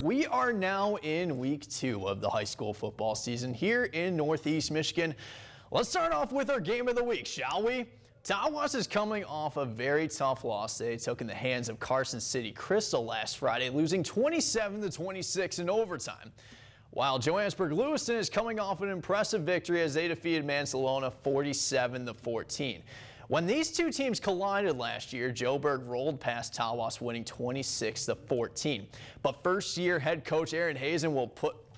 We are now in week 2 of the high school football season here in Northeast Michigan. Let's start off with our game of the week, shall we? Tawas is coming off a very tough loss they took in the hands of Carson City Crystal last Friday, losing 27-26 in overtime. While Johannesburg-Lewiston is coming off an impressive victory as they defeated Mansalona 47-14. When these two teams collided last year, Joburg rolled past Tawas, winning 26-14. But first-year head coach Aaron Hazen will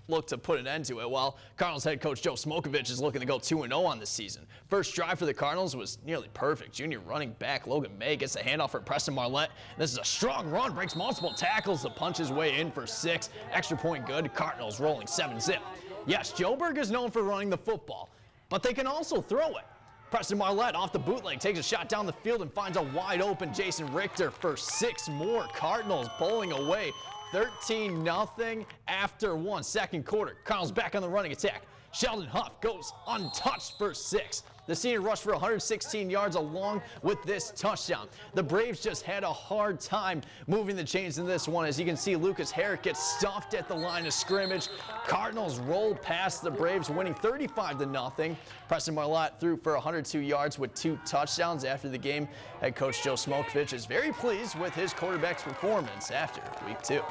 look to put an end to it, while Cardinals head coach Joe Smokovich is looking to go 2-0 on the season. First drive for the Cardinals was nearly perfect. Junior running back Logan May gets the handoff for Preston Marlette. This is a strong run, breaks multiple tackles to punch his way in for 6. Extra point good. Cardinals rolling 7-zip. Yes, Joburg is known for running the football, but they can also throw it. Preston Marlette off the bootleg takes a shot down the field and finds a wide open Jason Richter for 6 more. Cardinals bowling away 13-0 after 1. Second quarter, Cardinals back on the running attack. Sheldon Huff goes untouched for 6. The senior rushed for 116 yards along with this touchdown. The Braves just had a hard time moving the chains in this one. As you can see, Lucas Herrick gets stuffed at the line of scrimmage. Cardinals rolled past the Braves, winning 35-0. Preston Marlette threw for 102 yards with 2 touchdowns. After the game, head coach Joe Smokovich is very pleased with his quarterback's performance after week 2.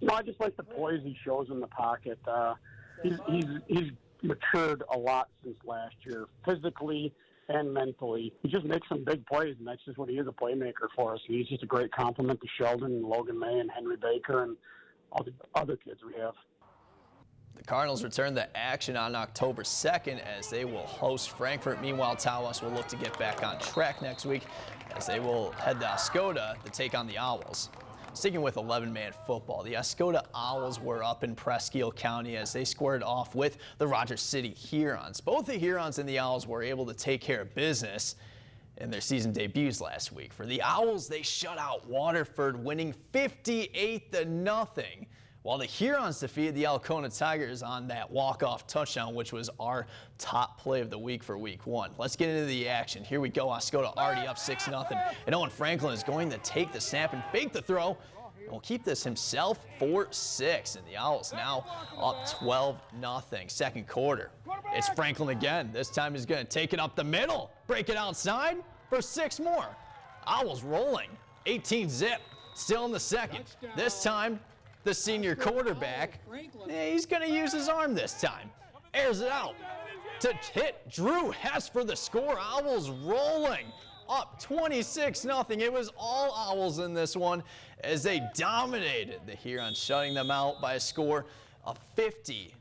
No, I just like the poise he shows in the pocket. He's matured a lot since last year, physically and mentally. He just makes some big plays, and that's just what he is, a playmaker for us. He's just a great compliment to Sheldon and Logan May and Henry Baker and all the other kids we have. The Cardinals return to action on October 2nd as they will host Frankfort. Meanwhile, Tawas will look to get back on track next week as they will head to Oscoda to take on the Owls. Sticking with 11-man football, the Oscoda Owls were up in Presque County as they squared off with the Rogers City Hurons. Both the Hurons and the Owls were able to take care of business in their season debuts last week. For the Owls, they shut out Waterford, winning 58-0, while the Hurons defeated the Alcona Tigers on that walk-off touchdown, which was our top play of the week for week 1. Let's get into the action. Here we go. Oscoda already up 6-0. And Owen Franklin is going to take the snap and fake the throw. And will keep this himself for 6. And the Owls now up 12-0. Second quarter. It's Franklin again. This time he's going to take it up the middle. Break it outside for 6 more. Owls rolling. 18-zip. Still in the second. This time, the senior quarterback, he's going to use his arm this time. Airs it out to hit Drew Hess for the score. Owls rolling up 26-0. It was all Owls in this one as they dominated the Hurons, shutting them out by a score of 50-0.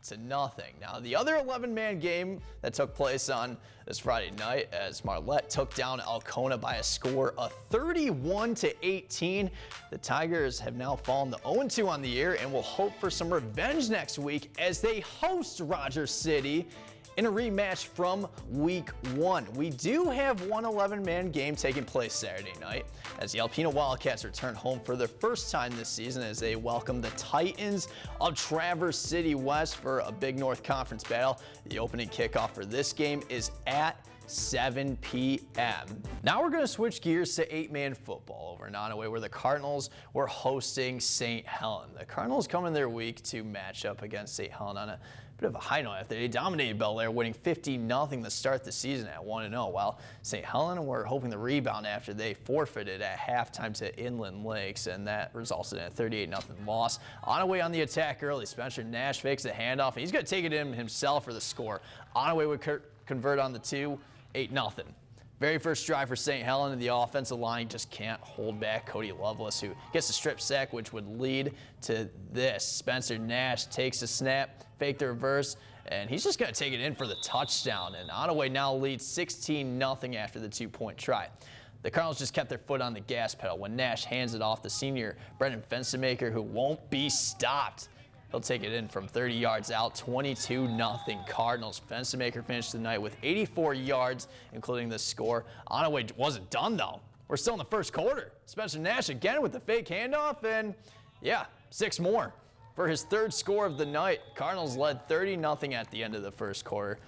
Now, the other 11-man game that took place on this Friday night as Marlette took down Alcona by a score of 31-18. The Tigers have now fallen to 0-2 on the year and will hope for some revenge next week as they host Rogers City in a rematch from week 1. We do have one 11-man game taking place Saturday night as the Alpena Wildcats return home for their first time this season as they welcome the Titans of Traverse City West for a Big North Conference battle. The opening kickoff for this game is at 7 p.m. Now we're going to switch gears to 8-man football over in Onaway, where the Cardinals were hosting St Helen. The Cardinals come in their week to match up against St Helen on a bit of a high note after they dominated Bel Air, winning 50-0 to start the season at 1-0, while St Helen were hoping to rebound after they forfeited at halftime to Inland Lakes, and that resulted in a 38-0 loss. Onaway on the attack early. Spencer Nash fakes the handoff, and he's going to take it in himself for the score. Onaway would convert on the 2, 8-0. Very first drive for St. Helen, and the offensive line just can't hold back Cody Lovelace, who gets a strip sack, which would lead to this. Spencer Nash takes a snap, fake the reverse, and he's just going to take it in for the touchdown. And Onaway now leads 16-0 after the 2-point try. The Cardinals just kept their foot on the gas pedal when Nash hands it off to senior Brendan Fenstermaker, who won't be stopped. He'll take it in from 30 yards out, 22-0 Cardinals. Fenstermaker finished the night with 84 yards, including the score. Onaway wasn't done, though. We're still in the first quarter. Spencer Nash again with the fake handoff, and yeah, 6 more. For his 3rd score of the night, Cardinals led 30-0 at the end of the first quarter.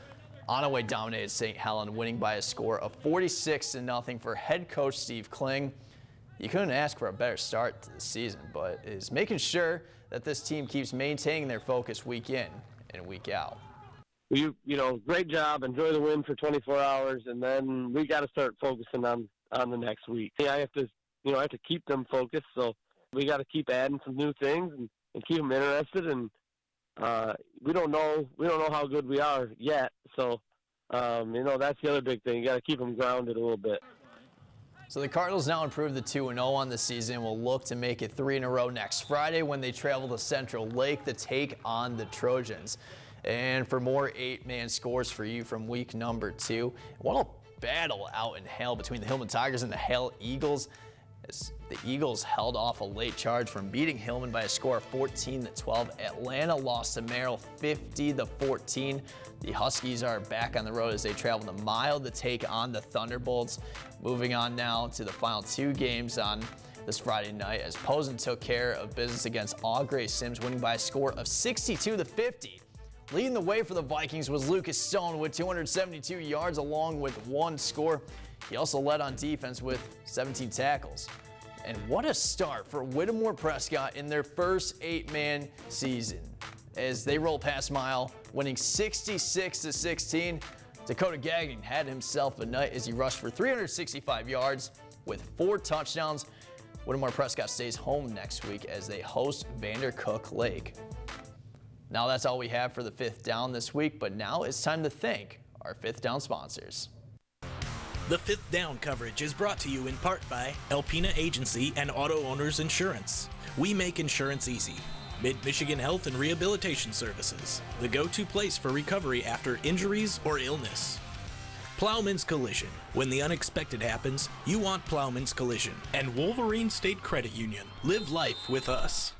Onaway dominated St. Helen, winning by a score of 46-0 for head coach Steve Kling. You couldn't ask for a better start to the season, but is making sure that this team keeps maintaining their focus week in and week out. Great job. Enjoy the win for 24 hours, and then we got to start focusing on the next week. I have to keep them focused, so we got to keep adding some new things and keep them interested. And we don't know how good we are yet, so that's the other big thing. You got to keep them grounded a little bit. So the Cardinals now improved to 2-0 on the season and will look to make it 3 in a row next Friday when they travel to Central Lake to take on the Trojans. And for more 8-man scores for you from week number 2, what a battle out in hell between the Hillman Tigers and the Hell Eagles, as the Eagles held off a late charge from beating Hillman by a score of 14-12. Atlanta lost to Merrill 50-14. The Huskies are back on the road as they travel to Mile to take on the Thunderbolts. Moving on now to the final 2 games on this Friday night, as Posen took care of business against Augrey Sims, winning by a score of 62-50. Leading the way for the Vikings was Lucas Stone with 272 yards along with 1 score. He also led on defense with 17 tackles. And what a start for Whittemore Prescott in their first 8-man season. As they roll past Mile, winning 66-16, Dakota Gagnon had himself a night as he rushed for 365 yards with 4 touchdowns. Whittemore Prescott stays home next week as they host Vandercook Lake. Now that's all we have for the 5th Down this week, but now it's time to thank our 5th Down sponsors. The 5th Down coverage is brought to you in part by Alpena Agency and Auto Owners Insurance. We make insurance easy. Mid-Michigan Health and Rehabilitation Services, the go-to place for recovery after injuries or illness. Plowman's Collision. When the unexpected happens, you want Plowman's Collision. And Wolverine State Credit Union. Live life with us.